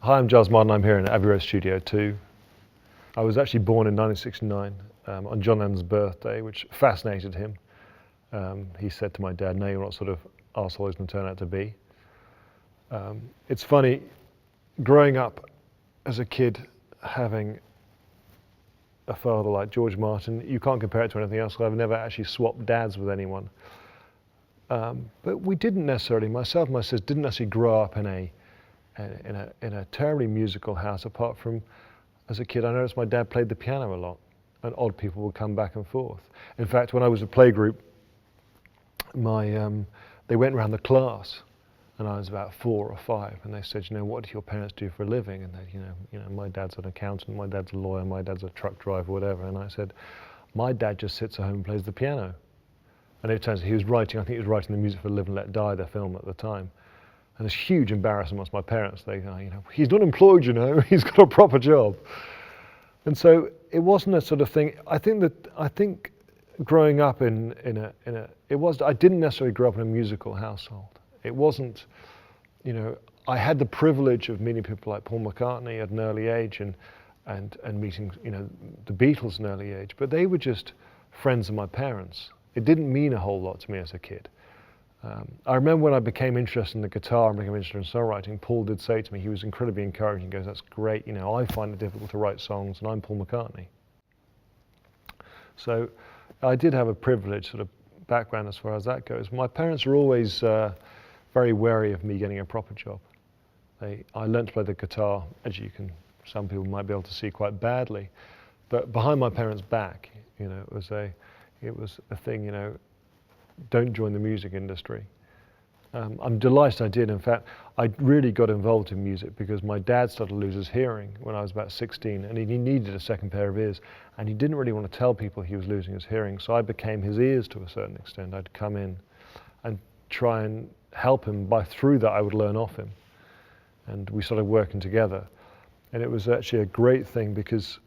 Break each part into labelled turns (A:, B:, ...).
A: Hi, I'm Giles Martin. I'm here in Abbey Road Studio 2. I was actually born in 1969 on John Lennon's birthday, which fascinated him. He said to my dad, "No, you're not sort of arsehole he's going to turn out to be." It's funny, growing up as a kid, having a father like George Martin, you can't compare it to anything else. I've never actually swapped dads with anyone. But we didn't necessarily, myself and my sister didn't necessarily grow up in a terribly musical house, apart from, as a kid, I noticed my dad played the piano a lot, and odd people would come back and forth. In fact, when I was a playgroup, they went around the class, and I was about 4 or 5, and they said, what do your parents do for a living? And they, my dad's an accountant, my dad's a lawyer, my dad's a truck driver, whatever. And I said, my dad just sits at home and plays the piano. And it turns out he was writing, I think he was writing the music for Live and Let Die, the film at the time. And there's huge embarrassment amongst my parents. They go, he's not employed, he's got a proper job. And so it wasn't a sort of thing. I think growing up I didn't necessarily grow up in a musical household. It wasn't, I had the privilege of meeting people like Paul McCartney at an early age and meeting, the Beatles at an early age, but they were just friends of my parents. It didn't mean a whole lot to me as a kid. I remember when I became interested in the guitar and became interested in songwriting, Paul did say to me, he was incredibly encouraging. He goes, "That's great, I find it difficult to write songs, and I'm Paul McCartney." So I did have a privileged sort of background as far as that goes. My parents were always very wary of me getting a proper job. I learned to play the guitar, as some people might be able to see, quite badly. But behind my parents' back, it was a thing, don't join the music industry. I'm delighted I did. In fact, I really got involved in music because my dad started to lose his hearing when I was about 16, and he needed a second pair of ears, and he didn't really want to tell people he was losing his hearing, so I became his ears to a certain extent. I'd come in and try and help him. Through that, I would learn off him, and we started working together. And it was actually a great thing because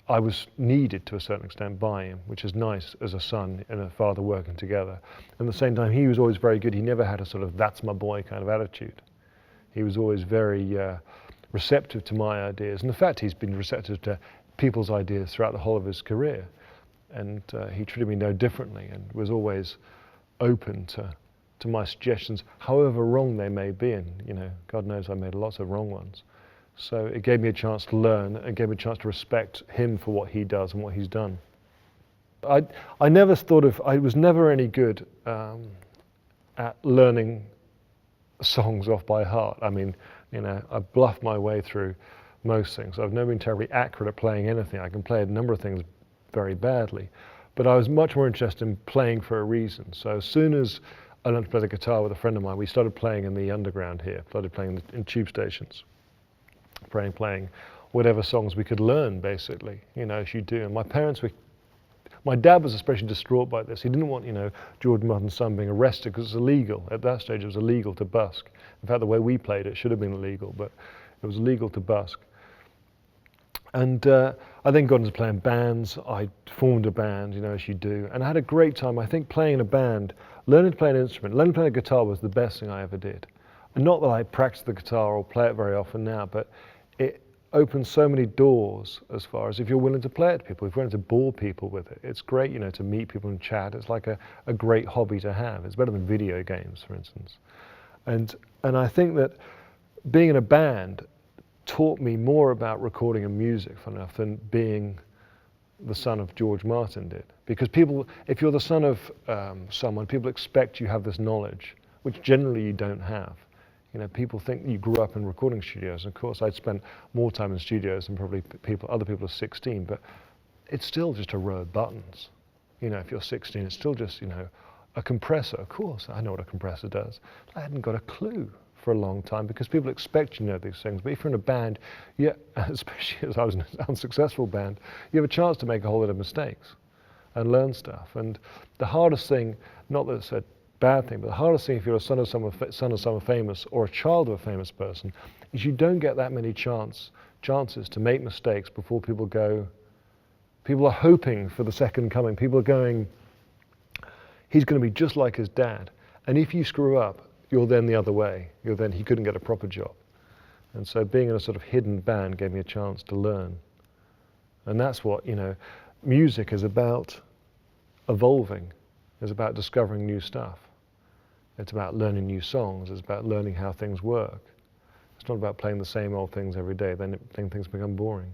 A: I was needed to a certain extent by him, which is nice as a son and a father working together. At the same time, he was always very good. He never had a sort of "that's my boy" kind of attitude. He was always very receptive to my ideas. And in fact, he's been receptive to people's ideas throughout the whole of his career. And he treated me no differently and was always open to my suggestions, however wrong they may be. And God knows I made lots of wrong ones. So it gave me a chance to learn, and gave me a chance to respect him for what he does and what he's done. I never I was never any good at learning songs off by heart. I mean, I bluffed my way through most things. I've never been terribly accurate at playing anything. I can play a number of things very badly, but I was much more interested in playing for a reason. So as soon as I learned to play the guitar with a friend of mine, we started playing in the underground here, started playing in tube stations. Playing whatever songs we could learn, basically, as you do. And my dad was especially distraught by this. He didn't want, George Martin's son being arrested because it's illegal. At that stage, it was illegal to busk. In fact, the way we played it should have been illegal, but it was illegal to busk. And I then got into playing bands. I formed a band, as you do, and I had a great time. I think playing in a band, learning to play an instrument, learning to play a guitar was the best thing I ever did. And not that I practice the guitar or play it very often now, but it opens so many doors as far as if you're willing to play it to people, if you're willing to bore people with it. It's great, to meet people and chat. It's like a great hobby to have. It's better than video games, for instance. And I think that being in a band taught me more about recording and music, fun enough, than being the son of George Martin did. Because if you're the son of someone, people expect you have this knowledge, which generally you don't have. People think you grew up in recording studios. Of course, I'd spent more time in studios than probably other people are 16, but it's still just a row of buttons. If you're 16, it's still just, a compressor. Of course, I know what a compressor does. I hadn't got a clue for a long time because people expect you to know these things. But if you're in a band, especially as I was in an unsuccessful band, you have a chance to make a whole lot of mistakes and learn stuff. And the hardest thing, not that it's a bad thing, but the hardest thing if you're a son of someone famous or a child of a famous person is you don't get that many chances to make mistakes before people go. People are hoping for the second coming. People are going, he's going to be just like his dad. And if you screw up, you're then the other way. He couldn't get a proper job. And so being in a sort of hidden band gave me a chance to learn. And that's what, music is about evolving. It's about discovering new stuff. It's about learning new songs. It's about learning how things work. It's not about playing the same old things every day, then things become boring.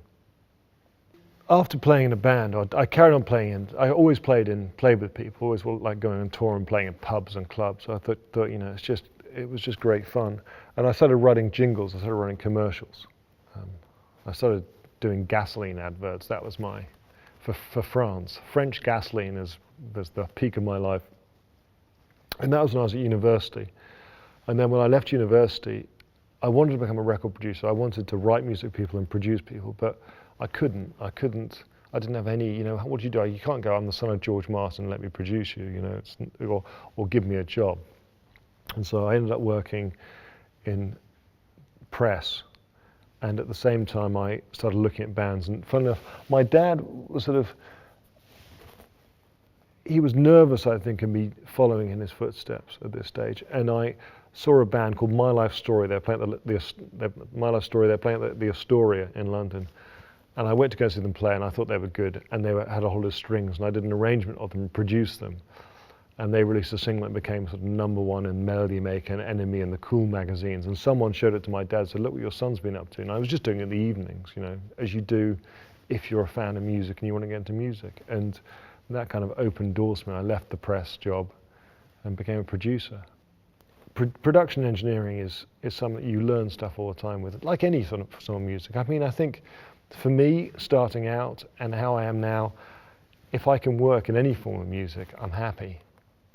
A: After playing in a band, I carried on playing I always played with people, always like going on tour and playing in pubs and clubs. So I thought it was just great fun. And I started writing jingles, I started writing commercials. I started doing gasoline adverts. That was for France. French gasoline was the peak of my life. And that was when I was at university. And then when I left university, I wanted to become a record producer. I wanted to write music for people and produce people, but I couldn't. I didn't have any, what do? You can't go, I'm the son of George Martin, let me produce you, or give me a job. And so I ended up working in press. And at the same time, I started looking at bands. And funny enough, my dad was he was nervous, I think, of me following in his footsteps at this stage. And I saw a band called My Life Story. They're playing My Life Story. They're playing at the Astoria in London. And I went to go see them play, and I thought they were good. And they had a whole lot of strings, and I did an arrangement of them and produced them. And they released a single that became sort of #1 in Melody Maker and Enemy and the Cool magazines. And someone showed it to my dad and said, look what your son's been up to. And I was just doing it in the evenings, as you do if you're a fan of music and you want to get into music. And that kind of opened doors for me. I left the press job and became a producer. Production engineering is something that you learn stuff all the time with, like any sort of music. I mean, I think for me, starting out and how I am now, if I can work in any form of music, I'm happy.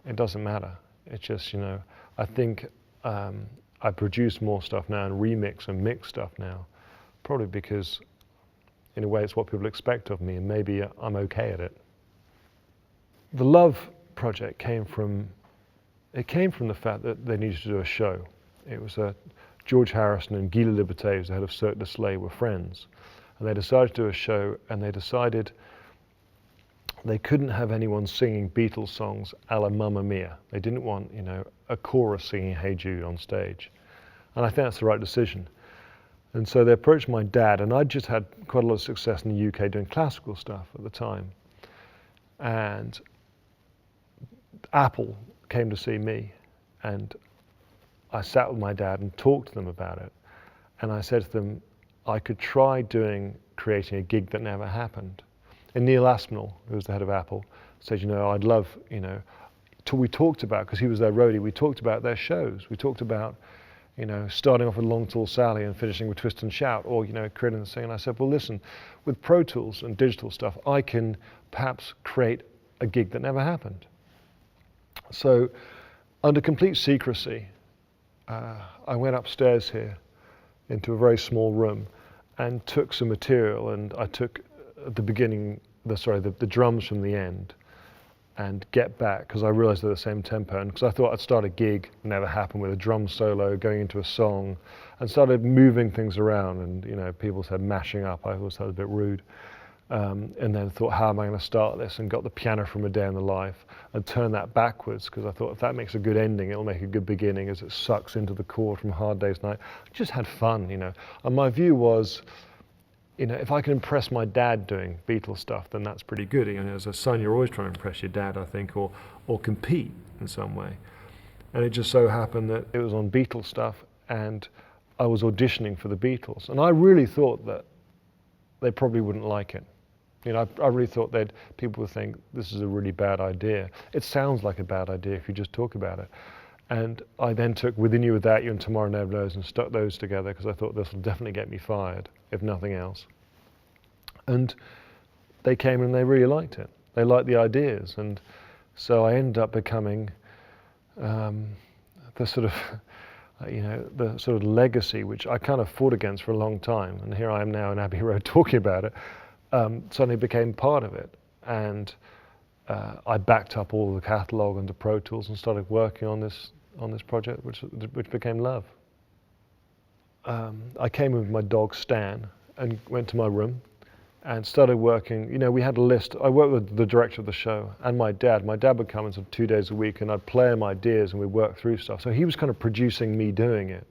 A: It doesn't matter. It's just, I think I produce more stuff now and remix and mix stuff now, probably because in a way it's what people expect of me, and maybe I'm okay at it. The Love project came from the fact that they needed to do a show. It was George Harrison and Guy Liberté, who's the head of Cirque du Soleil, were friends. And they decided to do a show, and they decided they couldn't have anyone singing Beatles songs a la Mamma Mia. They didn't want, a chorus singing Hey Jude on stage. And I think that's the right decision. And so they approached my dad, and I'd just had quite a lot of success in the UK doing classical stuff at the time. And Apple came to see me, and I sat with my dad and talked to them about it. And I said to them, I could try creating a gig that never happened. And Neil Aspinall, who was the head of Apple, said, I'd love, we talked about, because he was their roadie, we talked about their shows. We talked about, starting off with Long Tall Sally and finishing with Twist and Shout, or, creating the thing. And I said, well, listen, with Pro Tools and digital stuff, I can perhaps create a gig that never happened. So, under complete secrecy, I went upstairs here into a very small room and took some material, and I took at the beginning, the drums from the end, and Get Back, because I realized they're the same tempo, and because I thought I'd start a gig, never happened, with a drum solo going into a song, and started moving things around, and people said mashing up. I always thought it was a bit rude. And then thought, how am I going to start this? And got the piano from A Day in the Life and turned that backwards, because I thought if that makes a good ending, it'll make a good beginning as it sucks into the chord from Hard Day's Night. I just had fun, And my view was, if I can impress my dad doing Beatles stuff, then that's pretty good. As a son, you're always trying to impress your dad, I think, or compete in some way. And it just so happened that it was on Beatles stuff, and I was auditioning for the Beatles. And I really thought that they probably wouldn't like it. I really thought people would think this is a really bad idea. It sounds like a bad idea if you just talk about it. And I then took Within You, Without You and Tomorrow Never Knows and stuck those together, because I thought this will definitely get me fired, if nothing else. And they came and they really liked it. They liked the ideas. And so I ended up becoming the sort of legacy which I kind of fought against for a long time. And here I am now in Abbey Road talking about it. Suddenly became part of it, and I backed up all the catalogue onto Pro Tools and started working on this project, which became Love. I came with my dog Stan and went to my room and started working. We had a list. I worked with the director of the show and my dad. My dad would come in 2 days a week, and I'd play him ideas and we'd work through stuff. So he was kind of producing me doing it.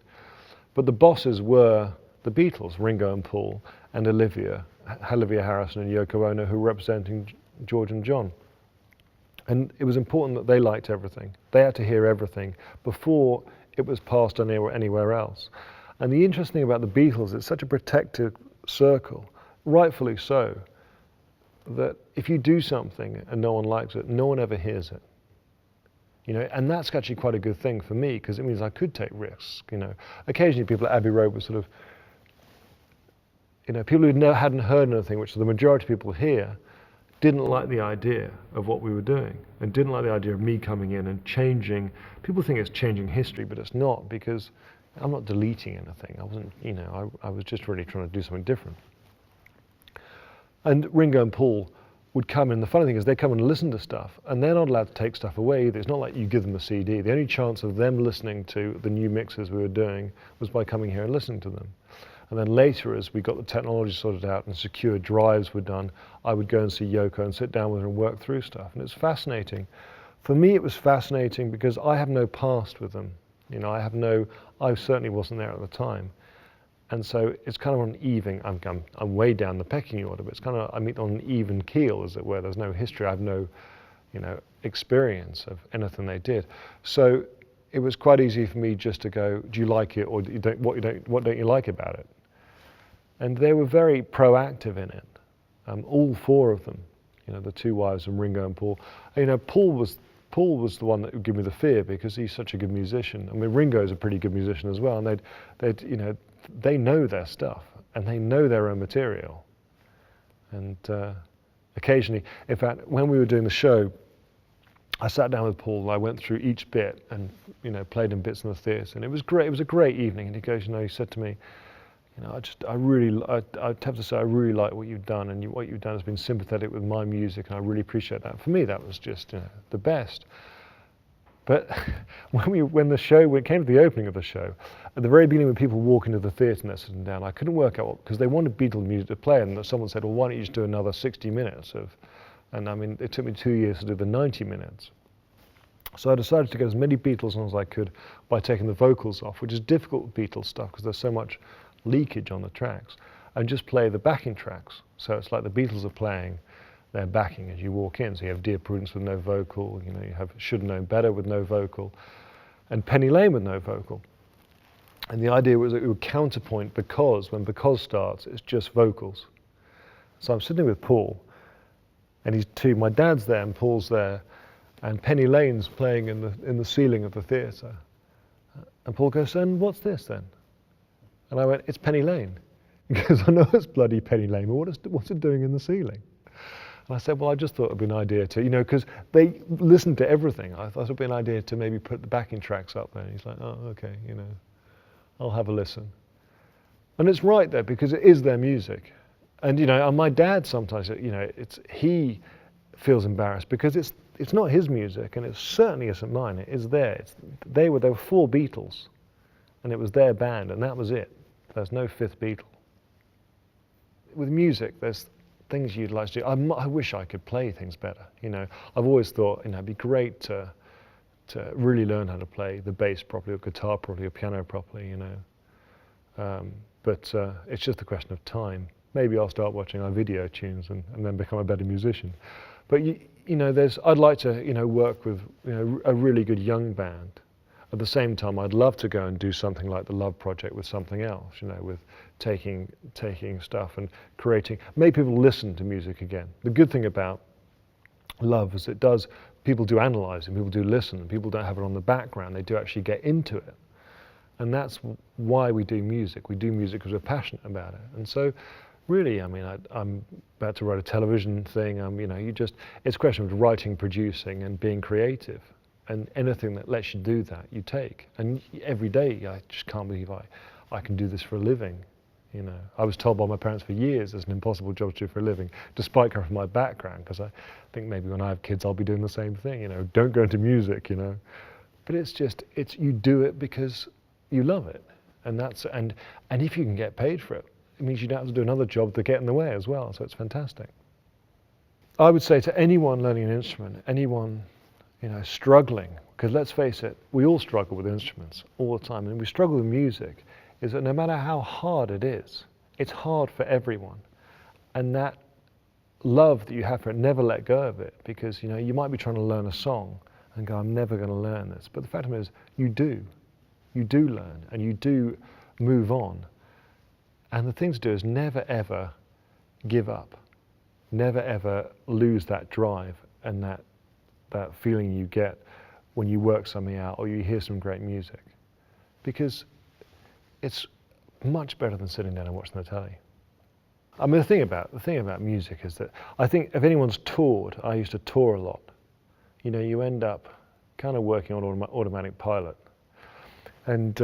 A: But the bosses were the Beatles, Ringo and Paul, and Olivia Harrison and Yoko Ono, who were representing George and John. And it was important that they liked everything. They had to hear everything before it was passed on anywhere else. And the interesting thing about the Beatles, it's such a protected circle, rightfully so, that if you do something and no one likes it, no one ever hears it. You know, and that's actually quite a good thing for me, because it means I could take risks. You know, occasionally people at Abbey Road were sort of, you know, people who hadn't heard anything, which the majority of people here, didn't like the idea of what we were doing, and didn't like the idea of me coming in and changing. People think it's changing history, but it's not, because I'm not deleting anything. I wasn't, you know, I was just really trying to do something different. And Ringo and Paul would come in. The funny thing is they come and listen to stuff, and they're not allowed to take stuff away either. It's not like you give them a CD. The only chance of them listening to the new mixes we were doing was by coming here and listening to them. And then later, as we got the technology sorted out and secure drives were done, I would go and see Yoko and sit down with her and work through stuff. And it's fascinating. For me, it was fascinating because I have no past with them. You know, I certainly wasn't there at the time. And so it's kind of on an even, I'm way down the pecking order, but it's kind of, I meet on an even keel, as it were. There's no history. I have no, you know, experience of anything they did. So it was quite easy for me just to go, do you like it, or what don't you like about it? And they were very proactive in it, all four of them, you know, the two wives and Ringo and Paul. You know, Paul was the one that would give me the fear, because he's such a good musician. I mean, Ringo's a pretty good musician as well, and they'd you know, they know their stuff and they know their own material. And occasionally, in fact, when we were doing the show, I sat down with Paul and I went through each bit and, you know, played in bits in the theatre, and it was great. It was a great evening. And he goes, you know, he said to me, you know, I'd have to say I really like what you've done, and what you've done has been sympathetic with my music, and I really appreciate that. For me, that was just, you know, the best. But when it came to the opening of the show, at the very beginning, when people walk into the theatre and they're sitting down, I couldn't work out because they wanted Beatles music to play, and someone said, well, why don't you just do another 60 minutes of, and I mean, it took me 2 years to do the 90 minutes. So I decided to get as many Beatles on as I could by taking the vocals off, which is difficult with Beatles stuff because there's so much leakage on the tracks, and just play the backing tracks. So it's like the Beatles are playing their backing as you walk in. So you have Dear Prudence with no vocal, you know, you have Should Have Known Better with no vocal, and Penny Lane with no vocal. And the idea was that it would counterpoint Because. When Because starts, it's just vocals. So I'm sitting with Paul, and my dad's there and Paul's there, and Penny Lane's playing in the ceiling of the theatre. And Paul goes, and what's this then? And I went, it's Penny Lane. Because I know it's bloody Penny Lane, but what's it doing in the ceiling? And I said, well, I just thought it'd be an idea to, you know, because they listened to everything. I thought it'd be an idea to maybe put the backing tracks up there. And he's like, oh, okay, you know, I'll have a listen. And it's right there, because it is their music. And, you know, and my dad sometimes, you know, he feels embarrassed because it's not his music, and it certainly isn't mine. It is theirs. There were 4 Beatles, and it was their band, and that was it. There's no 5th Beatle. With music, there's things you'd like to do. I wish I could play things better. You know, I've always thought, you know, it'd be great to really learn how to play the bass properly, or guitar properly, or piano properly. You know, but it's just a question of time. Maybe I'll start watching our video tunes and then become a better musician. But you know, I'd like to, you know, work with, you know, a really good young band. At the same time, I'd love to go and do something like the Love Project with something else, you know, with taking stuff and creating, make people listen to music again. The good thing about Love is people do analyze it, people do listen, and people don't have it on the background, they do actually get into it. And that's why we do music. We do music because we're passionate about it. And so, really, I mean, I'm about to write a television thing, you know, it's a question of writing, producing, and being creative. And anything that lets you do that, you take. And every day, I just can't believe I can do this for a living. You know, I was told by my parents for years it's an impossible job to do for a living, despite coming from my background, because I think maybe when I have kids, I'll be doing the same thing. You know, don't go into music. You know, but you do it because you love it, and if you can get paid for it, it means you don't have to do another job to get in the way as well. So it's fantastic. I would say to anyone learning an instrument, anyone, you know, struggling, because let's face it, we all struggle with instruments all the time, and we struggle with music. is that no matter how hard it is, it's hard for everyone. And that love that you have for it, never let go of it, because you know, you might be trying to learn a song and go, I'm never going to learn this. But the fact of it is, you do learn, and you do move on. And the thing to do is never ever give up. Never ever lose that drive and that feeling you get when you work something out or you hear some great music. Because it's much better than sitting down and watching the telly. I mean, the thing about music is that I think if anyone's toured, I used to tour a lot. You know, you end up kind of working on automatic pilot. And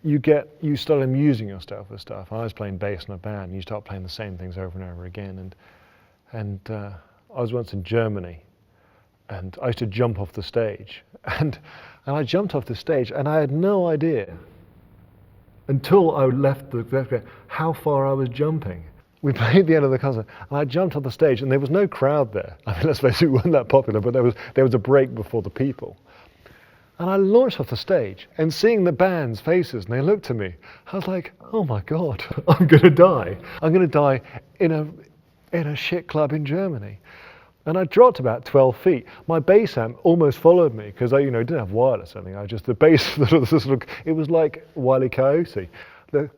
A: you start amusing yourself with stuff. I was playing bass in a band, and you start playing the same things over and over again. And I was once in Germany, and I used to jump off the stage. And I jumped off the stage, and I had no idea until I left the how far I was jumping. We played the end of the concert, and I jumped off the stage, and there was no crowd there. I mean, let's face it, we weren't that popular, but there was a break before the people. And I launched off the stage, and seeing the band's faces, and they looked at me, I was like, oh my God, I'm gonna die. I'm gonna die in a shit club in Germany. And I dropped about 12 feet. My bass amp almost followed me, because I didn't have wireless or anything. The bass, it was like Wile E. Coyote.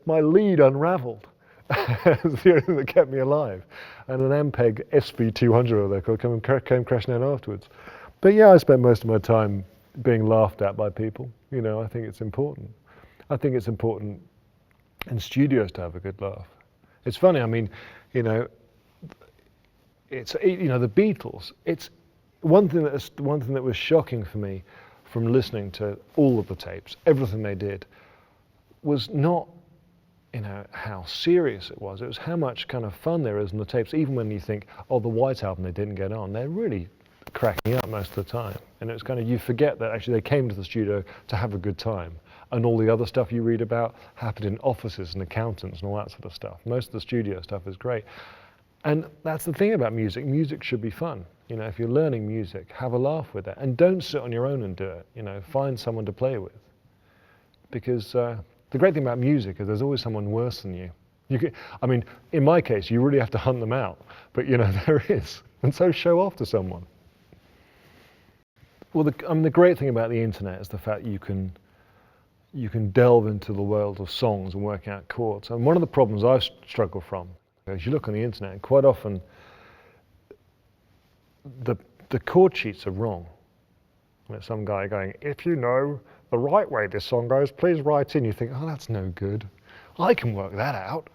A: My lead unraveled. It was the only thing that kept me alive. And an Ampeg SV200 or they called came crashing down afterwards. But yeah, I spent most of my time being laughed at by people. You know, I think it's important. I think it's important in studios to have a good laugh. It's funny, I mean, you know, the Beatles, it's one thing that was shocking for me from listening to all of the tapes, everything they did, was not, you know, how serious it was how much kind of fun there is in the tapes, even when you think, oh, the White Album they didn't get on, they're really cracking up most of the time. And it's kind of, you forget that actually they came to the studio to have a good time. And all the other stuff you read about happened in offices and accountants and all that sort of stuff. Most of the studio stuff is great. And that's the thing about music. Music should be fun. You know, if you're learning music, have a laugh with it. And don't sit on your own and do it. You know, find someone to play with. Because the great thing about music is there's always someone worse than you. I mean, in my case, you really have to hunt them out. But, you know, there is. And so show off to someone. Well, the great thing about the internet is the fact you can delve into the world of songs and work out chords. And one of the problems I struggle from is you look on the internet, and quite often the chord sheets are wrong. There's some guy going, if you know the right way this song goes, please write in. You think, oh, that's no good. I can work that out.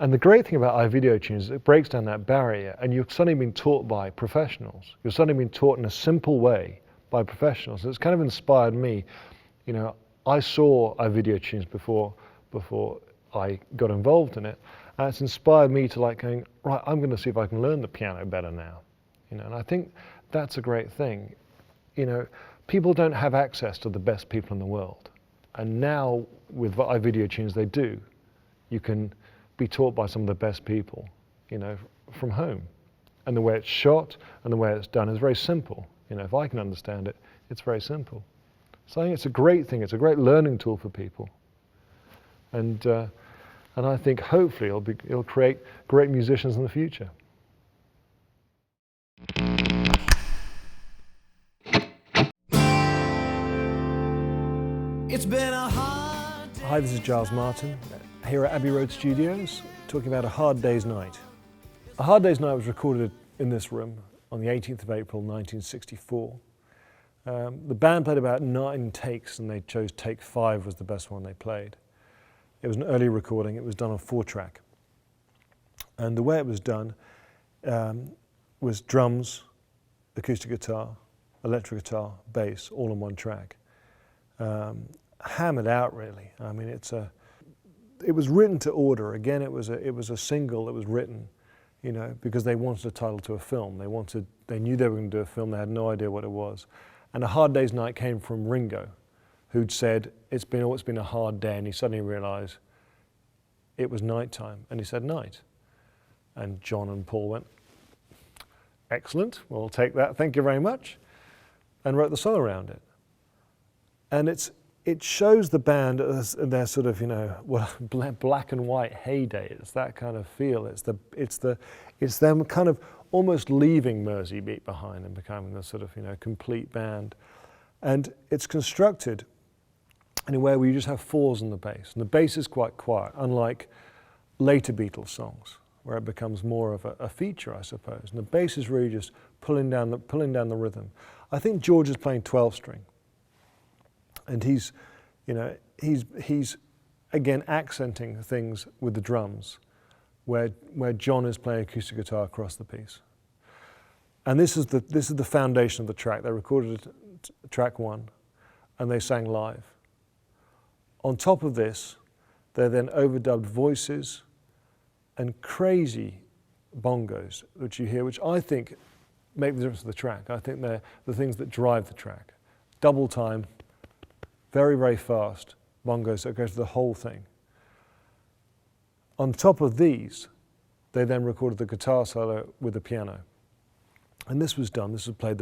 A: And the great thing about iVideo tunes is it breaks down that barrier, and you've suddenly been taught by professionals. You've suddenly been taught in a simple way by professionals. It's kind of inspired me. You know, I saw iVideo tunes before I got involved in it, and it's inspired me to like going, right, I'm going to see if I can learn the piano better now. You know, and I think that's a great thing. You know, people don't have access to the best people in the world, and now with iVideo tunes they do. You can be taught by some of the best people, you know, from home. And the way it's shot and the way it's done is very simple. You know, if I can understand it, it's very simple. So I think it's a great thing. It's a great learning tool for people. And I think hopefully it'll create great musicians in the future.
B: It's been a hard day.
A: Hi, this is Giles Martin here at Abbey Road Studios, talking about A Hard Day's Night. A Hard Day's Night was recorded in this room on the 18th of April 1964. The band played about 9 takes, and they chose take 5 was the best one they played. It was an early recording. It was done on 4-track. And the way it was done was drums, acoustic guitar, electric guitar, bass, all on one track. Hammered out, really. I mean, it was written to order. Again, it was a single that was written, you know, because they wanted a title to a film. They knew they were going to do a film. They had no idea what it was. And A Hard Day's Night came from Ringo, who'd said, it's been a hard day, and he suddenly realized it was nighttime, and he said night. And John and Paul went, excellent, we'll take that, thank you very much, and wrote the song around it. And it's it shows the band as their sort of, you know, well, black and white heyday. It's that kind of feel. It's them kind of almost leaving Merseybeat behind and becoming the sort of, you know, complete band. And it's constructed in a way where you just have fours on the bass. And the bass is quite quiet, unlike later Beatles songs, where it becomes more of a feature, I suppose. And the bass is really just pulling down the rhythm. I think George is playing 12-string. And he's again accenting things with the drums, where John is playing acoustic guitar across the piece. And this is the foundation of the track. They recorded track 1, and they sang live. On top of this, they then overdubbed voices and crazy bongos, which you hear, which I think make the difference to the track. I think they're the things that drive the track. Double time, very, very fast bongos that go through the whole thing. On top of these, they then recorded the guitar solo with the piano. And this was done,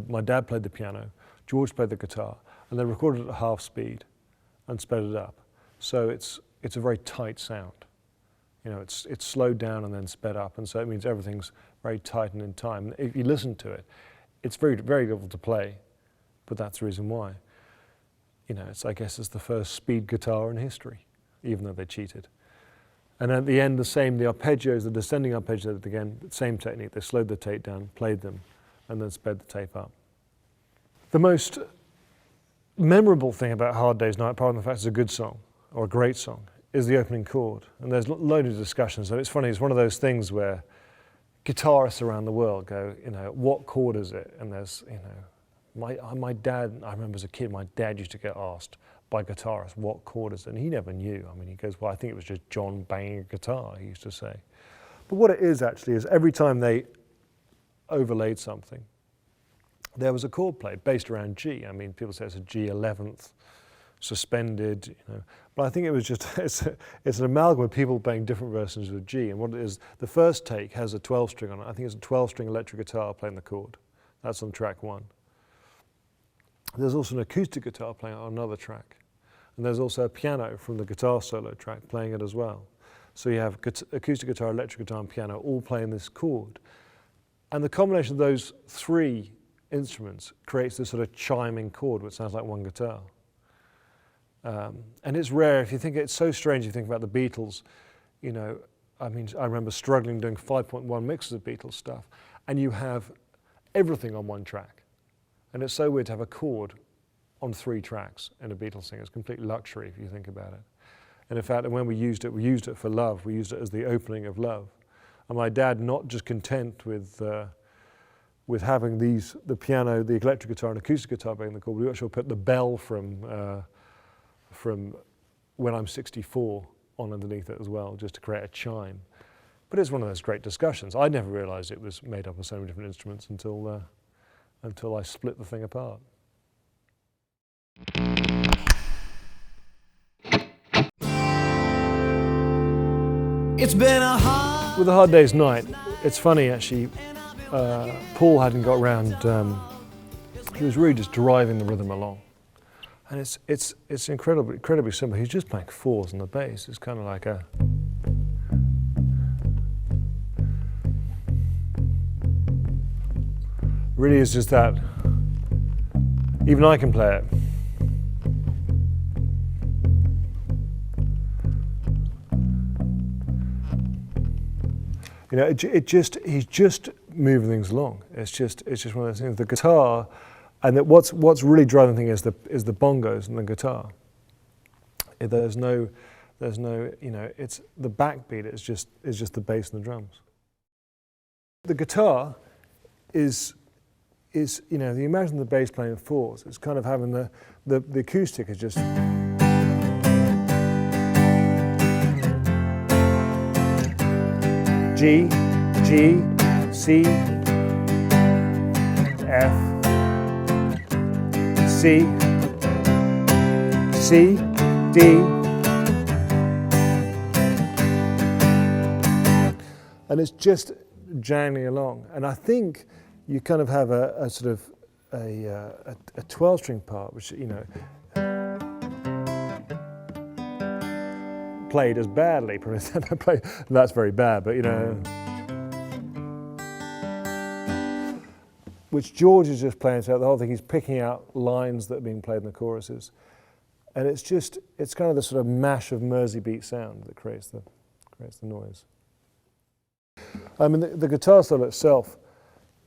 A: my dad played the piano, George played the guitar, and they recorded it at half speed and sped it up. So it's a very tight sound. You know, it's slowed down and then sped up, and so it means everything's very tight and in time. If you listen to it, it's very, very difficult to play, but that's the reason why. You know, I guess it's the first speed guitar in history, even though they cheated. And at the end, the arpeggios, the descending arpeggios, again, same technique. They slowed the tape down, played them, and then sped the tape up. The most memorable thing about Hard Day's Night, apart from the fact it's a good song, or a great song, is the opening chord. And there's loads of discussions. So it's funny, it's one of those things where guitarists around the world go, you know, what chord is it? And there's, you know, my dad, I remember as a kid, my dad used to get asked by guitarists, what chord is it? And he never knew. I mean, he goes, well, I think it was just John banging a guitar, he used to say. But what it is actually is every time they overlaid something, there was a chord played based around G. I mean, people say it's a G 11th, suspended, you know. But I think it was just, it's an amalgam of people playing different versions of G. And what it is, the first take has a 12-string on it. I think it's a 12-string electric guitar playing the chord. That's on track 1. There's also an acoustic guitar playing on another track. And there's also a piano from the guitar solo track playing it as well. So you have acoustic guitar, electric guitar, and piano all playing this chord. And the combination of those 3 instruments creates this sort of chiming chord, which sounds like one guitar. And it's rare. If you think it's so strange, if you think about the Beatles, you know, I mean, I remember struggling doing 5.1 mixes of Beatles stuff, and you have everything on one track. And it's so weird to have a chord on 3 tracks in a Beatles thing. It's complete luxury if you think about it. And in fact, when we used it for Love. We used it as the opening of Love. And my dad, not just content with having the piano, the electric guitar, and acoustic guitar being the chord, we actually put the bell from When I'm 64 on underneath it as well, just to create a chime. But it's one of those great discussions. I never realized it was made up of so many different instruments until I split the thing apart.
B: It's been a hard
A: With A Hard Day's Night, it's funny actually, Paul hadn't got round, he was really just driving the rhythm along. And it's incredibly simple. He's just playing 4s on the bass. It's kind of like a... Really is just that. Even I can play it. You know, he's just moving things along. It's just one of those things. The guitar, and that what's really driving the thing is the bongos and the guitar. There's no, you know, it's the backbeat. It's just the bass and the drums. The guitar is you know, you imagine the bass playing 4s. It's kind of having the acoustic is just. G, G, C, F, C, C, D, and it's just jamming along. And I think you kind of have a sort of a 12-string part, which, you know, played as badly. That's very bad, but you know. Which George is just playing throughout the whole thing. He's picking out lines that are being played in the choruses. And it's kind of the sort of mash of Mersey beat sound that creates the noise. I mean, the guitar solo itself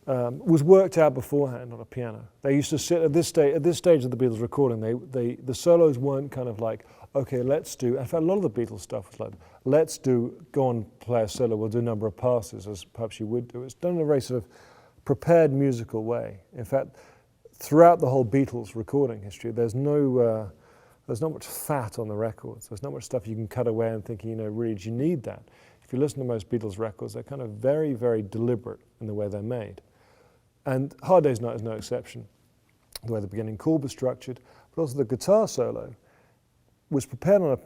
A: was worked out beforehand on a piano. They used to sit at this stage of the Beatles recording. The solos weren't kind of like, okay, let's do. In fact, a lot of the Beatles stuff was like, let's go on, play a solo. We'll do a number of passes, as perhaps you would do. It's done in a very sort of prepared musical way. In fact, throughout the whole Beatles recording history, there's not much fat on the records. There's not much stuff you can cut away and thinking, you know, really, do you need that? If you listen to most Beatles records, they're kind of very, very deliberate in the way they're made. And Hard Day's Night is no exception. The way the beginning chord was structured, but also the guitar solo was prepared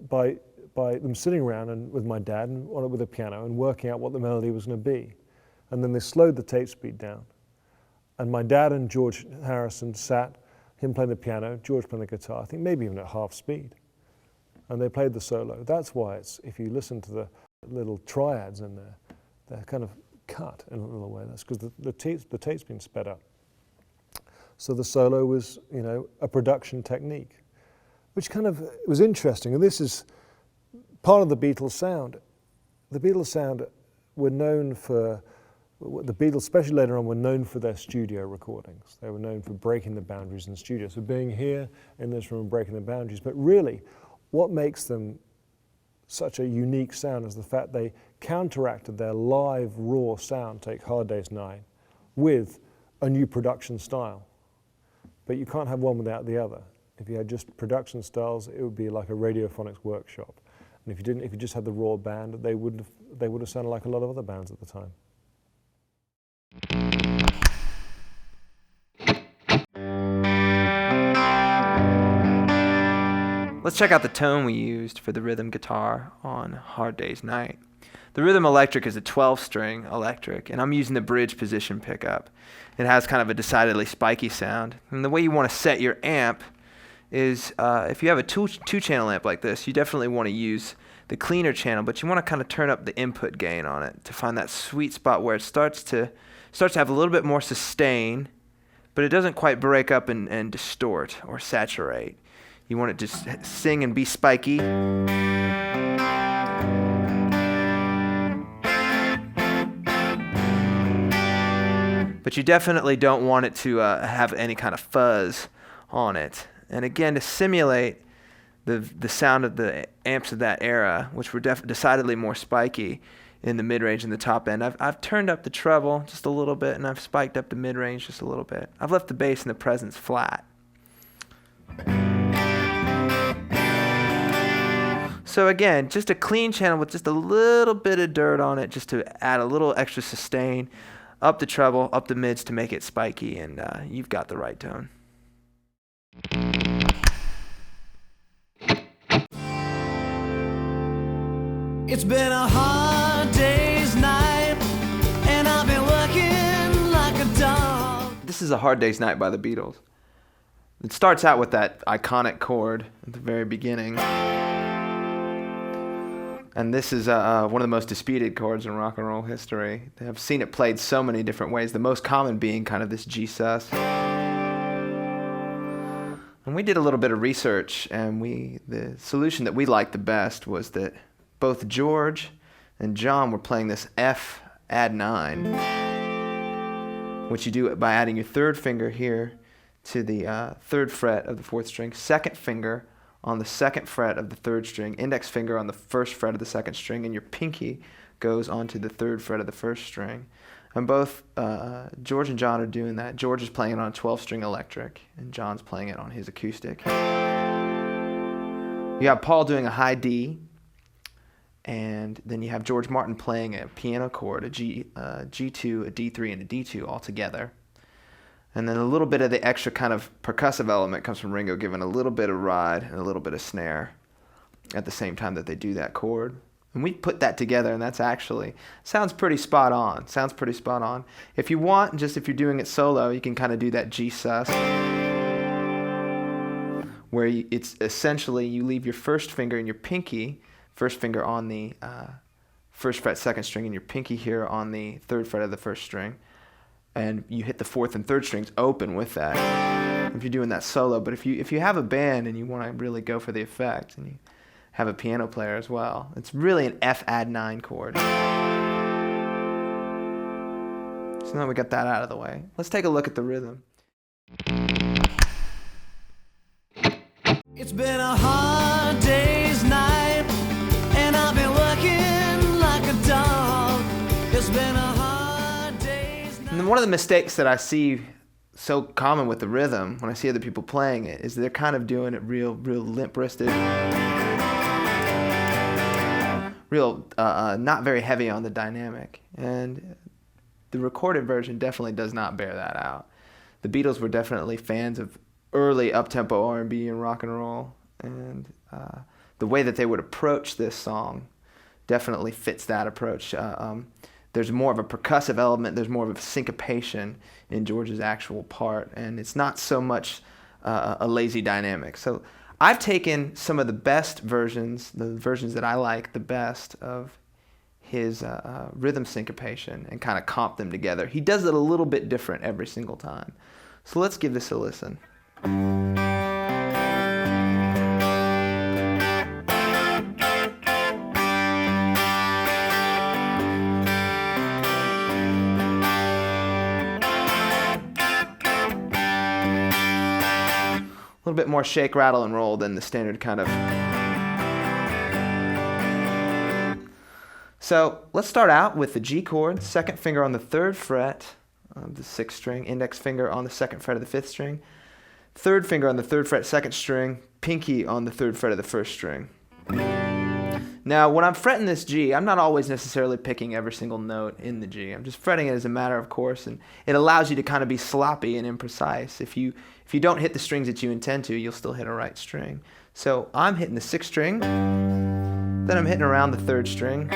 A: by them sitting around and with my dad and on it with a piano and working out what the melody was going to be. And then they slowed the tape speed down. And my dad and George Harrison sat, him playing the piano, George playing the guitar, I think maybe even at half speed. And they played the solo. That's why if you listen to the little triads in there, they're kind of cut in a little way. That's because the tape's been sped up. So the solo was, you know, a production technique, which kind of was interesting. And this is part of the Beatles sound. The Beatles sound were known for, the Beatles, especially later on, were known for their studio recordings. They were known for breaking the boundaries in the studio. So being here in this room and breaking the boundaries. But really, what makes them such a unique sound is the fact they counteracted their live, raw sound, take Hard Day's Night, with a new production style. But you can't have one without the other. If you had just production styles, it would be like a radiophonics workshop. And if you just had the raw band, they would have sounded like a lot of other bands at the time.
C: Let's check out the tone we used for the rhythm guitar on Hard Day's Night. The rhythm electric is a 12-string electric, and I'm using the bridge position pickup. It has kind of a decidedly spiky sound. And the way you want to set your amp is, if you have a two-channel amp like this, you definitely want to use the cleaner channel, but you want to kind of turn up the input gain on it to find that sweet spot where it starts to have a little bit more sustain, but it doesn't quite break up and distort or saturate. You want it to just sing and be spiky. But you definitely don't want it to have any kind of fuzz on it. And again, to simulate the sound of the amps of that era, which were decidedly more spiky in the mid-range and the top end, I've turned up the treble just a little bit, and I've spiked up the mid-range just a little bit. I've left the bass and the presence flat. So again, just a clean channel with just a little bit of dirt on it, just to add a little extra sustain, up the treble, up the mids to make it spiky, and you've got the right tone.
B: It's been a hard day's night, and I've been working like a dog.
C: This is A Hard Day's Night by the Beatles. It starts out with that iconic chord at the very beginning. And this is one of the most disputed chords in rock and roll history. They have seen it played so many different ways, the most common being kind of this G sus. And we did a little bit of research, and the solution that we liked the best was that both George and John were playing this F add 9, which you do by adding your third finger here to the third fret of the fourth string, second finger on the second fret of the third string, index finger on the first fret of the second string, and your pinky goes onto the third fret of the first string. And both George and John are doing that. George is playing it on a 12-string electric, and John's playing it on his acoustic. You have Paul doing a high D, and then you have George Martin playing a piano chord, a G2, a D3, and a D2 all together. And then a little bit of the extra kind of percussive element comes from Ringo giving a little bit of ride and a little bit of snare at the same time that they do that chord. And we put that together, and that's actually, sounds pretty spot on. Sounds pretty spot on. If you want, just if you're doing it solo, you can kind of do that G sus, where it's essentially you leave your first finger and your pinky first finger on the first fret, second string, and your pinky here on the third fret of the first string. And you hit the fourth and third strings open with that if you're doing that solo. But if you have a band and you want to really go for the effect, and you have a piano player as well, it's really an F add 9 chord. So now we got that out of the way. Let's take a look at the rhythm.
B: It's been a hard day's night, and I've been working like a dog. It's been a hard day's night.
C: And then one of the mistakes that I see so common with the rhythm when I see other people playing it is they're kind of doing it real limp-wristed, real not very heavy on the dynamic. And the recorded version definitely does not bear that out. The Beatles were definitely fans of early up-tempo R&B and rock and roll, and the way that they would approach this song definitely fits that approach. There's more of a percussive element, there's more of a syncopation in George's actual part, and it's not so much a lazy dynamic. So I've taken some of the best versions, the versions that I like the best of his rhythm syncopation, and kind of comp them together. He does it a little bit different every single time. So let's give this a listen. A little bit more shake, rattle, and roll than the standard kind of. So let's start out with the G chord, second finger on the third fret of the sixth string, index finger on the second fret of the fifth string, third finger on the third fret, second string, pinky on the third fret of the first string. Now, when I'm fretting this G, I'm not always necessarily picking every single note in the G. I'm just fretting it as a matter of course, and it allows you to kind of be sloppy and imprecise. If you don't hit the strings that you intend to, you'll still hit a right string. So I'm hitting the sixth string, then I'm hitting around the third string.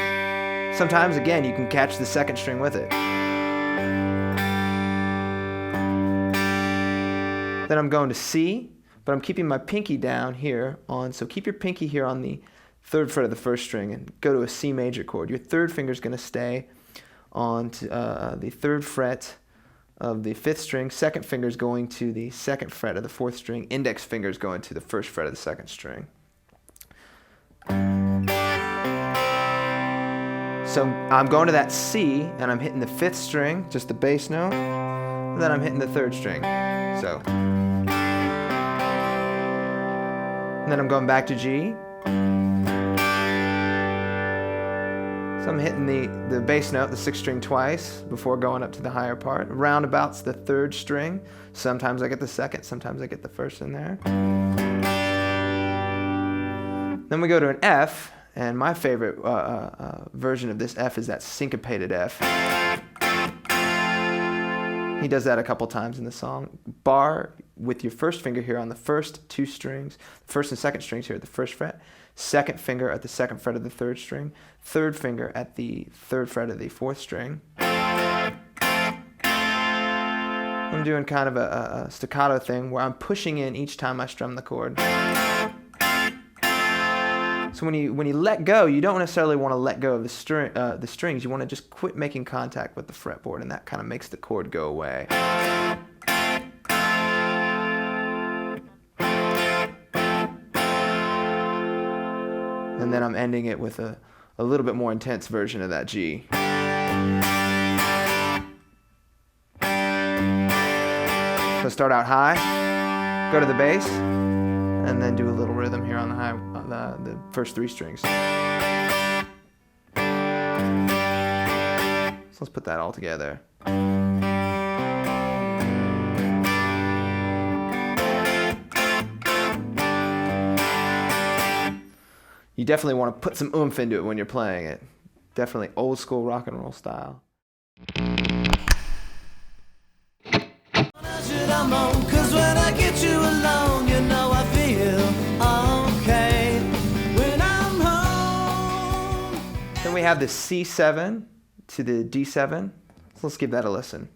C: Sometimes, again, you can catch the second string with it. Then I'm going to C, but I'm keeping my pinky down here on, so keep your pinky here on the third fret of the first string and go to a C major chord. Your third finger is going to stay on to, the third fret of the fifth string, second finger is going to the second fret of the fourth string, index finger is going to the first fret of the second string. So I'm going to that C, and I'm hitting the fifth string, just the bass note, and then I'm hitting the third string. So. And then I'm going back to G. So I'm hitting the bass note, the sixth string twice before going up to the higher part. Roundabout's the third string. Sometimes I get the second, sometimes I get the first in there. Then we go to an F, and my favorite version of this F is that syncopated F. He does that a couple times in the song. Bar with your first finger here on the first two strings, first and second strings here at the first fret, second finger at the second fret of the third string, third finger at the third fret of the fourth string. I'm doing kind of a staccato thing where I'm pushing in each time I strum the chord. So when you let go, you don't necessarily want to let go of the strings. You want to just quit making contact with the fretboard, and that kind of makes the chord go away. And then I'm ending it with a little bit more intense version of that G. So start out high, go to the bass, and then do a little rhythm here on the high, the first three strings. So let's put that all together. You definitely want to put some oomph into it when you're playing it. Definitely old school rock and roll style.
B: Cause when I get you alone, you know I feel okay when I'm home.
C: Then we have the C7 to the D7. So let's give that a listen.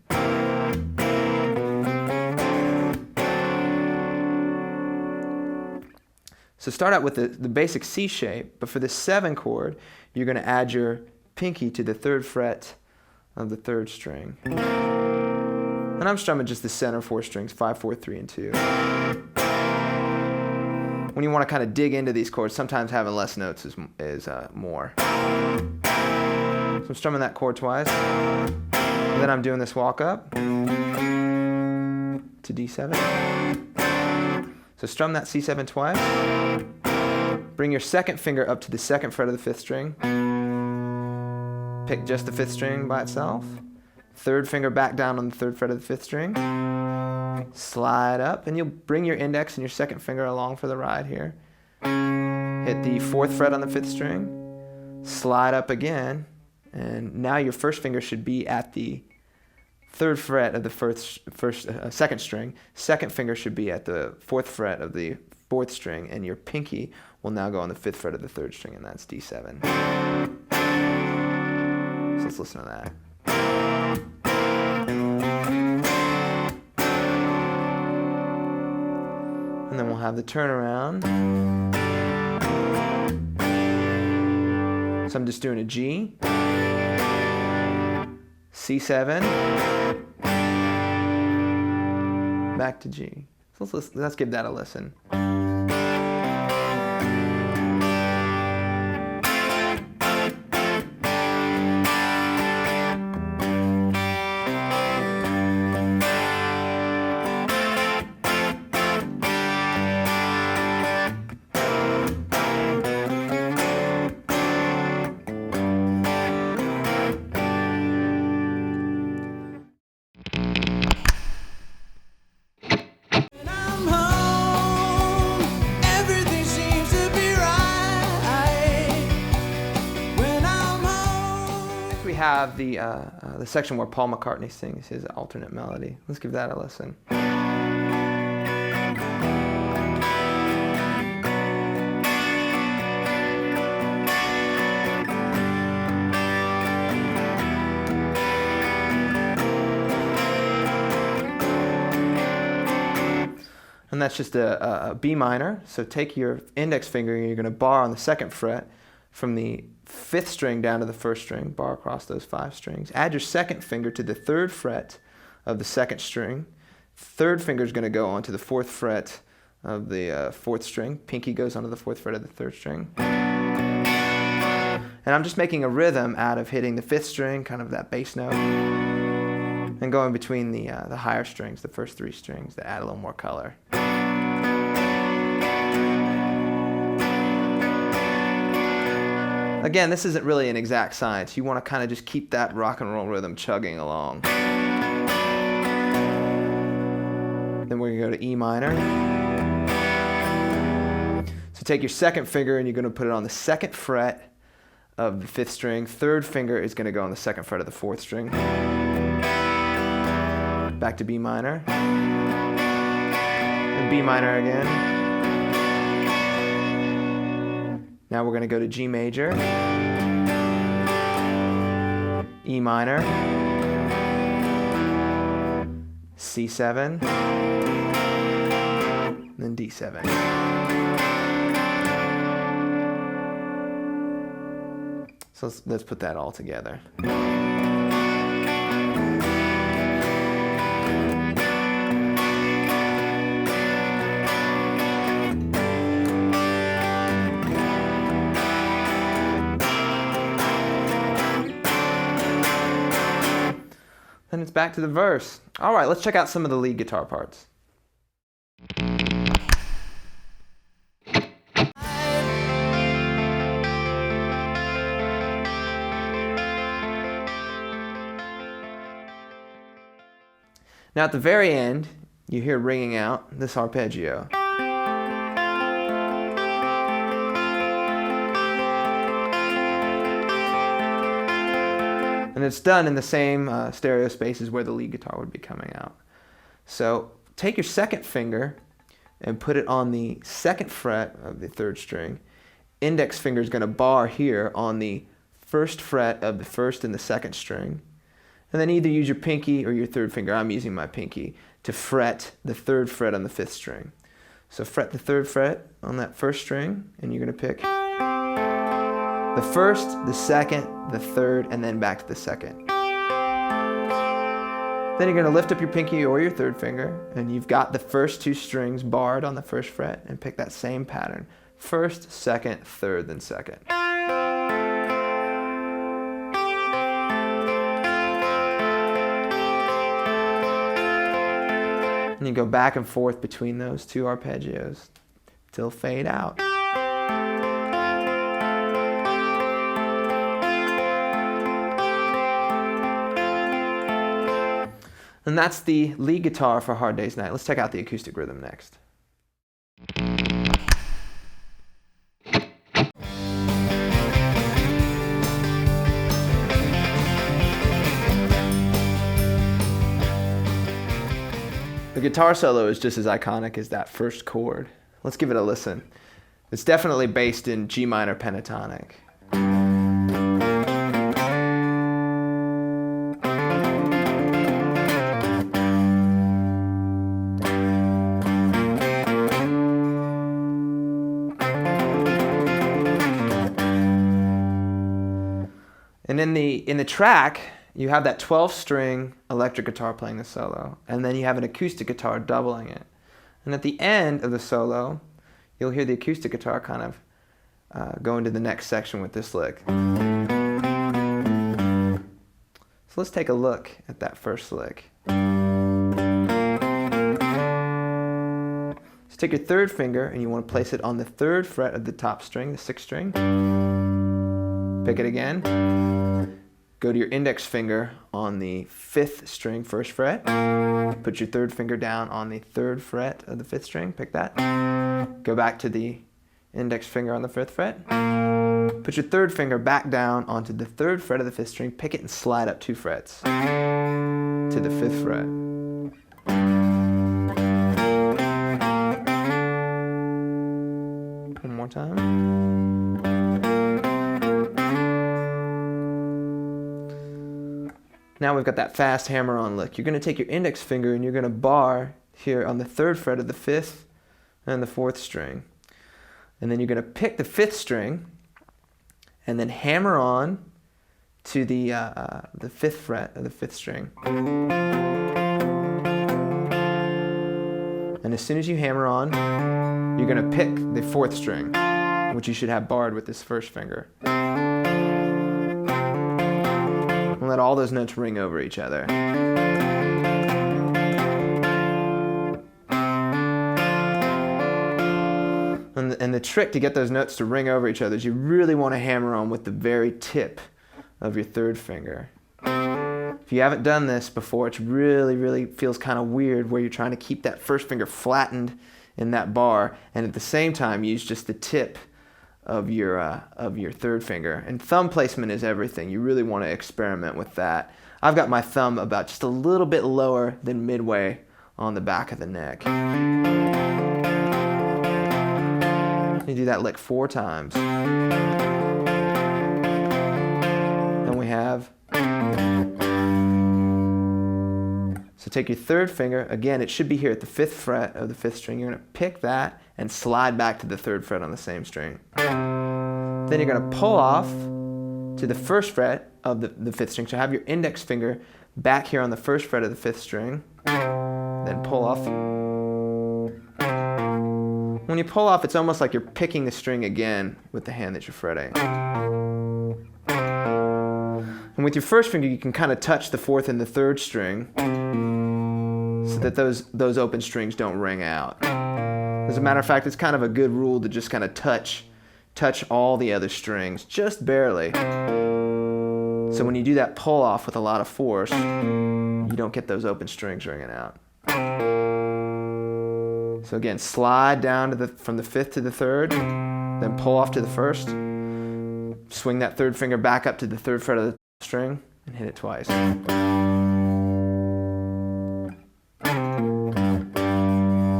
C: So start out with the basic C shape, but for the 7 chord, you're going to add your pinky to the 3rd fret of the 3rd string. And I'm strumming just the center 4 strings, 5, 4, 3, and 2. When you want to kind of dig into these chords, sometimes having less notes is more. So I'm strumming that chord twice, and then I'm doing this walk up to D7. So strum that C7 twice. Bring your 2nd finger up to the 2nd fret of the 5th string. Pick just the 5th string by itself. 3rd finger back down on the 3rd fret of the 5th string. Slide up, and you'll bring your index and your 2nd finger along for the ride here. Hit the 4th fret on the 5th string. Slide up again, and now your 1st finger should be at the 3rd fret of the 2nd string. 2nd finger should be at the 4th fret of the 4th string, and your pinky will now go on the 5th fret of the 3rd string, and that's D7. So let's listen to that. And then we'll have the turnaround. So I'm just doing a G, C7, back to G. So let's give that a listen. Have the section where Paul McCartney sings his alternate melody. Let's give that a listen. And that's just a B minor. So take your index finger and you're going to bar on the 2nd fret from the 5th string down to the 1st string, bar across those 5 strings. Add your 2nd finger to the 3rd fret of the 2nd string. 3rd finger is going to go onto the 4th fret of the 4th string. Pinky goes onto the 4th fret of the 3rd string. And I'm just making a rhythm out of hitting the 5th string, kind of that bass note, and going between the higher strings, the first 3 strings, that add a little more color. Again, this isn't really an exact science. You want to kind of just keep that rock and roll rhythm chugging along. Then we're going to go to E minor. So take your 2nd finger and you're going to put it on the 2nd fret of the 5th string. 3rd finger is going to go on the 2nd fret of the 4th string. Back to B minor. And B minor again. Now we're going to go to G major, E minor, C7, and then D7. So let's put that all together. Then it's back to the verse. All right, let's check out some of the lead guitar parts. Now at the very end, you hear ringing out this arpeggio. And it's done in the same stereo spaces where the lead guitar would be coming out. So take your 2nd finger and put it on the 2nd fret of the 3rd string. Index finger is going to bar here on the 1st fret of the 1st and the 2nd string. And then either use your pinky or your 3rd finger, I'm using my pinky, to fret the 3rd fret on the 5th string. So fret the 3rd fret on that 1st string, and you're going to pick the 1st, the 2nd, the 3rd, and then back to the 2nd. Then you're going to lift up your pinky or your 3rd finger, and you've got the first 2 strings barred on the 1st fret, and pick that same pattern. 1st, 2nd, 3rd, then 2nd. And you go back and forth between those 2 arpeggios till fade out. And that's the lead guitar for Hard Day's Night. Let's check out the acoustic rhythm next. The guitar solo is just as iconic as that first chord. Let's give it a listen. It's definitely based in G minor pentatonic. And in the track, you have that 12-string electric guitar playing the solo, and then you have an acoustic guitar doubling it. And at the end of the solo, you'll hear the acoustic guitar kind of go into the next section with this lick. So let's take a look at that first lick. So take your 3rd finger and you want to place it on the 3rd fret of the top string, the 6th string. Pick it again. Go to your index finger on the 5th string, 1st fret. Put your 3rd finger down on the 3rd fret of the 5th string. Pick that. Go back to the index finger on the 5th fret. Put your 3rd finger back down onto the 3rd fret of the 5th string. Pick it and slide up 2 frets to the 5th fret. One more time. Now we've got that fast hammer-on lick. You're going to take your index finger and you're going to bar here on the 3rd fret of the 5th and the 4th string. And then you're going to pick the 5th string and then hammer on to the 5th fret of the 5th string. And as soon as you hammer on, you're going to pick the 4th string, which you should have barred with this 1st finger. And let all those notes ring over each other. And the trick to get those notes to ring over each other is you really want to hammer on with the very tip of your 3rd finger. If you haven't done this before, it's really feels kind of weird where you're trying to keep that 1st finger flattened in that bar and at the same time use just the tip of your 3rd finger. And thumb placement is everything. You really want to experiment with that. I've got my thumb about just a little bit lower than midway on the back of the neck. You do that lick 4 times. Then we have. So take your 3rd finger, again it should be here at the 5th fret of the 5th string. You're going to pick that and slide back to the 3rd fret on the same string. Then you're going to pull off to the 1st fret of the 5th string. So have your index finger back here on the 1st fret of the 5th string. Then pull off. When you pull off, it's almost like you're picking the string again with the hand that you're fretting. And with your 1st finger, you can kind of touch the 4th and the 3rd string so that those open strings don't ring out. As a matter of fact, it's kind of a good rule to just kind of touch all the other strings, just barely. So when you do that pull off with a lot of force, you don't get those open strings ringing out. So again, slide down to from the 5th to the 3rd, then pull off to the 1st, swing that 3rd finger back up to the 3rd fret of the string, and hit it twice.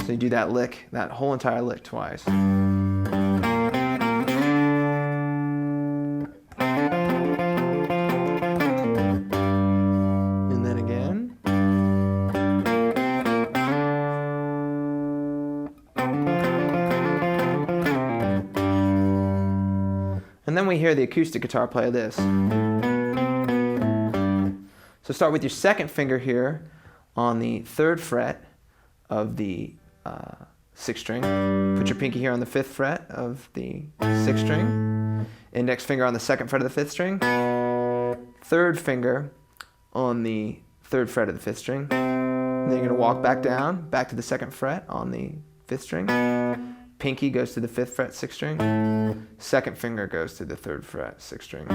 C: So you do that lick, that whole entire lick twice. And then again. And then we hear the acoustic guitar play this. So start with your second finger here on the 3rd fret of the 6th string. Put your pinky here on the 5th fret of the 6th string. Index finger on the 2nd fret of the 5th string. 3rd finger on the 3rd fret of the 5th string. And then you're going to walk back down, back to the 2nd fret on the 5th string. Pinky goes to the 5th fret, 6th string. 2nd finger goes to the 3rd fret, 6th string.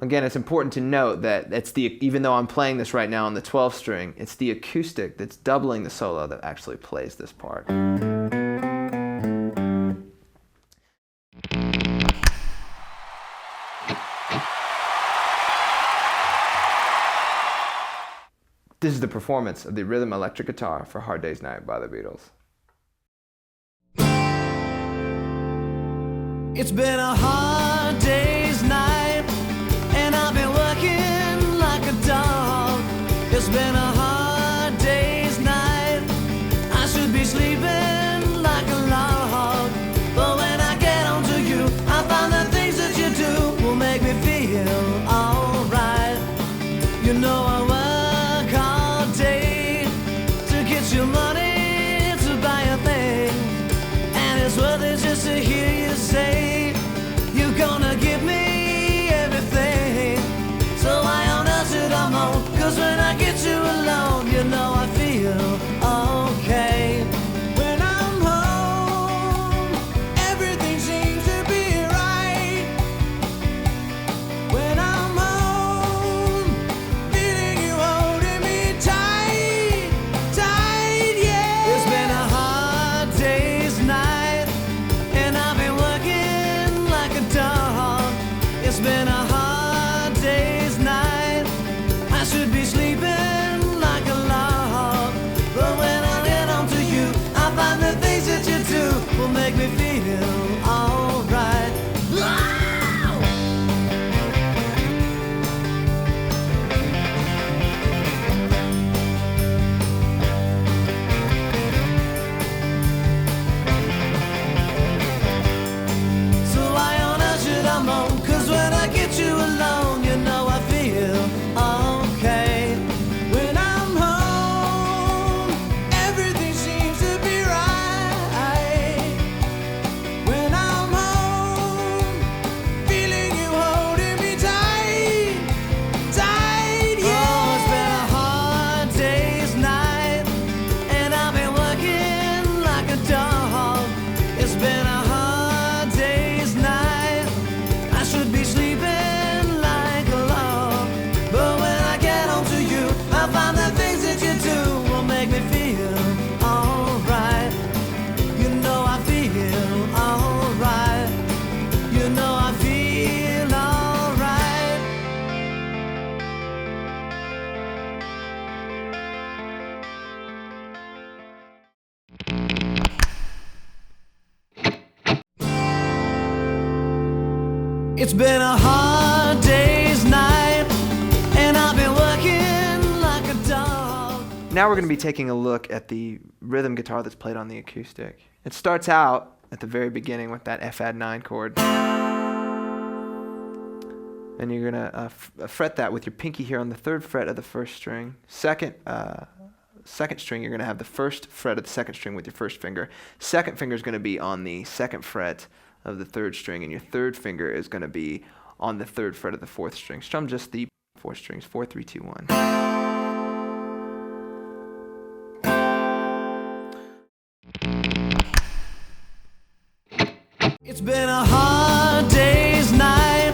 C: Again, it's important to note that even though I'm playing this right now on the 12th string, it's the acoustic that's doubling the solo that actually plays this part. This is the performance of the rhythm electric guitar for Hard Day's Night by the Beatles.
B: It's been a hard day's night, and I've been working like a dog. It's been a hard day's night. I should be sleeping like a log. But when I get home to you, I find the things that you do will make me feel alright. You know I work all day to get your money to buy a thing, and it's worth it just to hear you say you're gonna give me everything. So why on earth should I moan? 'Cause when I get you alone, you know I feel okay. When I'm home, everything seems to be right. When I'm home, feeling you holding me tight, tight, yeah. It's been a hard day's night, and I've been working like a dog. It's been a hard day's night. I should be sleeping like a log. But when I get home to you, I find the things that you do will make me feel alright. So why on earth should I moan? 'Cause when I get you alone, you know I feel okay. When I'm home, everything seems to be right. When I'm home, feeling you holding me tight, tight, yeah. Oh, it's been a hard day's night, and I've been working like a dog. It's been a hard day's night. I should be sleeping like a log. But when I get home to you, I find the things that you do will make me feel alright. You know I feel alright. You know I feel alright. It's been a hard day's night, and I've been working like a dog.
C: Now we're going to be taking a look at the rhythm guitar that's played on the acoustic. It starts out at the very beginning with that F add 9 chord. And you're going to fret that with your pinky here on the 3rd fret of the 1st string. Second string, you're going to have the 1st fret of the 2nd string with your 1st finger. 2nd finger is going to be on the 2nd fret of the 3rd string, and your 3rd finger is going to be on the 3rd fret of the 4th string. Strum just the 4 strings, 4, 3, 2, 1.
B: It's been a hard day's night,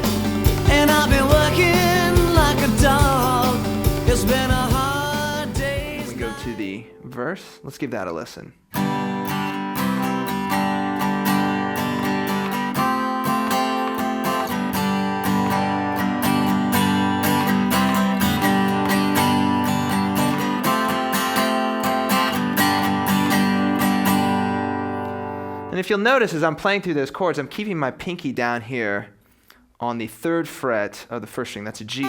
B: and I've been working like a dog. It's been a hard day's
C: We go to the verse. Let's give that a listen. And if you'll notice, as I'm playing through those chords, I'm keeping my pinky down here on the 3rd fret of the 1st string. That's a G,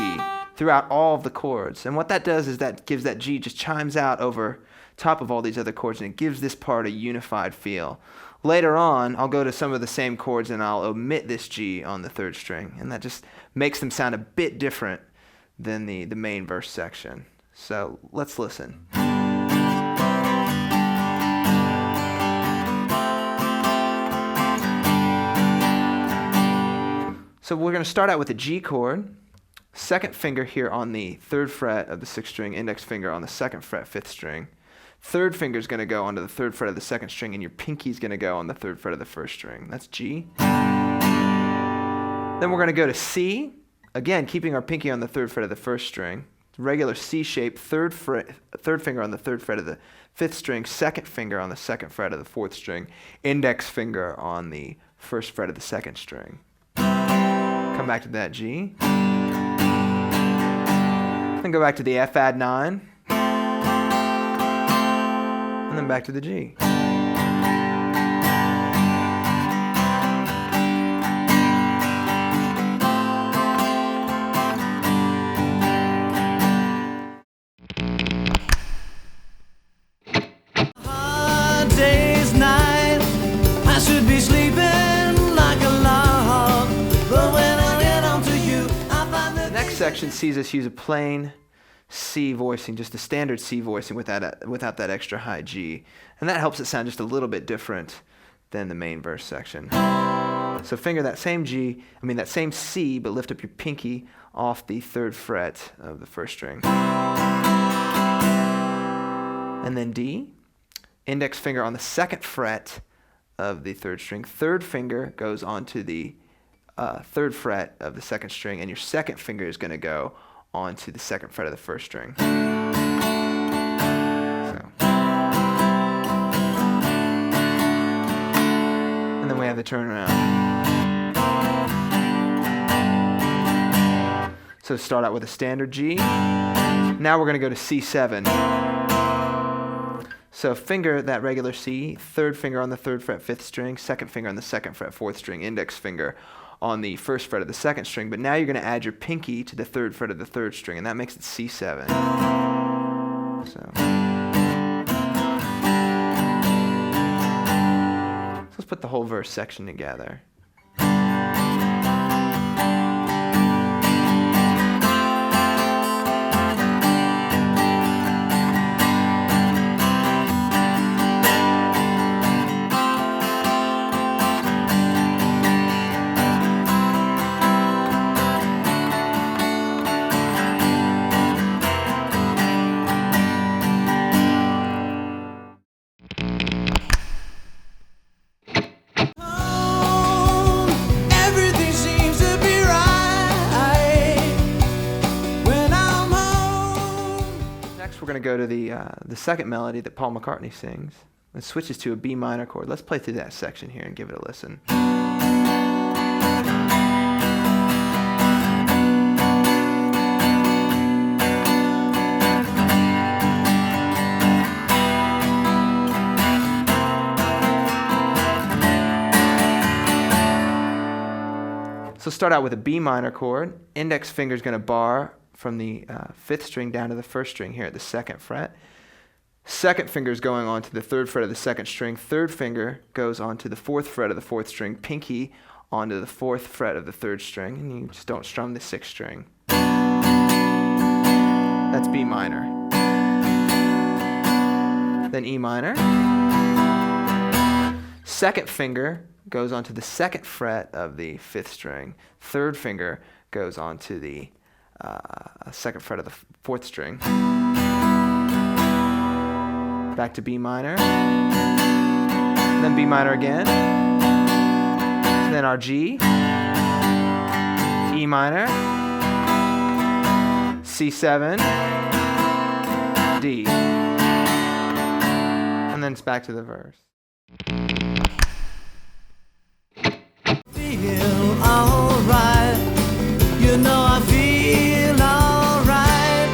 C: throughout all of the chords. And what that does is that gives that G just chimes out over top of all these other chords, and it gives this part a unified feel. Later on, I'll go to some of the same chords and I'll omit this G on the third string, and that just makes them sound a bit different than the main verse section. So let's listen. So we're going to start out with a G chord, second finger here on the third fret of the sixth string, index finger on the second fret, fifth string. Third finger is going to go onto the third fret of the second string, and your pinky is going to go on the third fret of the first string. That's G. Then we're going to go to C, again keeping our pinky on the third fret of the first string. Regular C shape, third finger on the third fret of the fifth string, second finger on the second fret of the fourth string, index finger on the first fret of the second string. Come back to that G. Then go back to the F add 9. And then back to the G.
B: Hard day's night, I should be sleeping like a log, but when I get on to you, I find that
C: The next section sees us use a plain C voicing, just a standard C voicing without that extra high G. And that helps it sound just a little bit different than the main verse section. So finger that same that same C, but lift up your pinky off the third fret of the first string. And then D, index finger on the second fret of the third string. Third finger goes onto the third fret of the second string, and your second finger is going to go onto the second fret of the first string. So. And then we have the turnaround. So start out with a standard G. Now we're going to go to C7. So finger that regular C, third finger on the third fret, fifth string, second finger on the second fret, fourth string, index finger on the first fret of the second string, but now you're going to add your pinky to the third fret of the third string, and that makes it C7. So let's put the whole verse section together.
B: everything seems to be right when I'm home.
C: Next, we're going to go to the second melody that Paul McCartney sings. It switches to a B minor chord. Let's play through that section here and give it a listen. So start out with a B minor chord. Index finger is going to bar from the fifth string down to the first string here at the second fret. Second finger is going on to the third fret of the second string. Third finger goes on to the fourth fret of the fourth string. Pinky onto the fourth fret of the third string. And you just don't strum the sixth string. That's B minor. Then E minor. Second finger goes onto the second fret of the fifth string. Third finger goes onto the second fret of the fourth string. Back to B minor. Then B minor again. Then our G. E minor. C7. D. And then it's back to the verse.
B: Feel alright, you know I feel alright.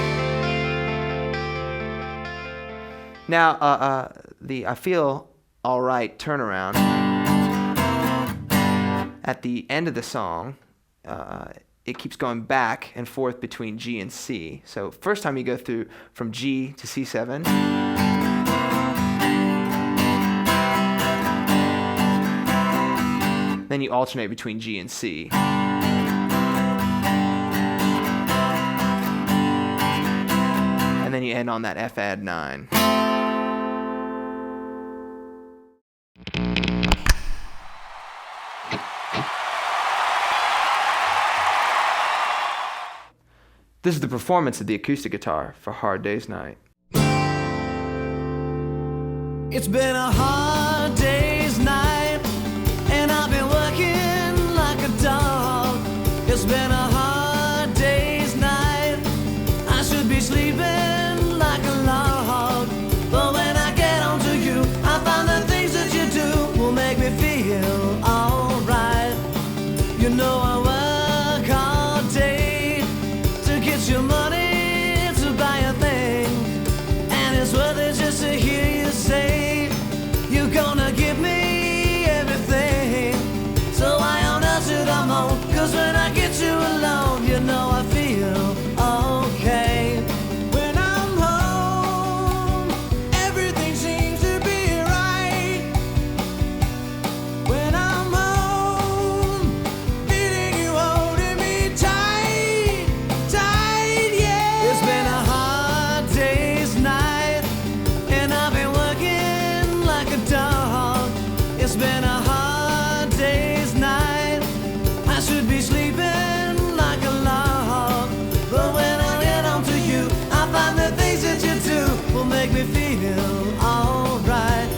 C: Now, the I feel alright turnaround at the end of the song, it keeps going back and forth between G and C. So first time you go through from G to C7, Then you alternate between G and C. And then you end on that F add 9. This is the performance of the acoustic guitar for Hard Day's Night.
B: It's been a hard day's night, and I've been working like a dog. It's been a hard day's night, I should be sleeping like a log. But when I get onto you, I find the things that you do will make me feel alright. You know I work all day to get your money to buy a thing, and it's worth it just to hear you say you're gonna give me everything. So why on earth should I moan? 'Cause when I get you alone, you know I feel okay. When I'm home, everything seems to be right. When I'm home, feeling you holding me tight, tight, yeah. It's been a hard day's night, and I've been working like a dog. It's been a hard day's night, I should be sleeping like a log. But when I get onto you, I find the things that you do will make me feel alright.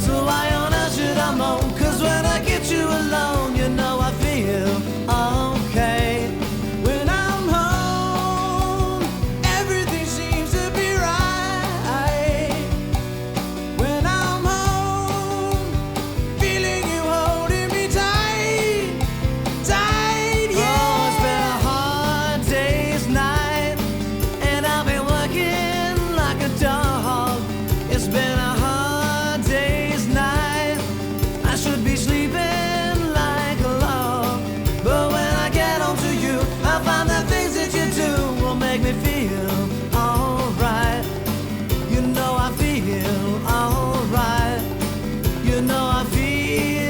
B: So why on earth should I moan? 'Cause when I get you alone, you know I feel okay. When I'm home, everything seems to be right. When I'm home, feeling you holding me tight, tight, yeah. Oh, it's been a hard day's night, and I've been working like a dog. It's been a hard day's night, I should be sleeping like a log. But when I get onto you, I find the things that you do will make me feel alright. You know I feel alright. You know I feel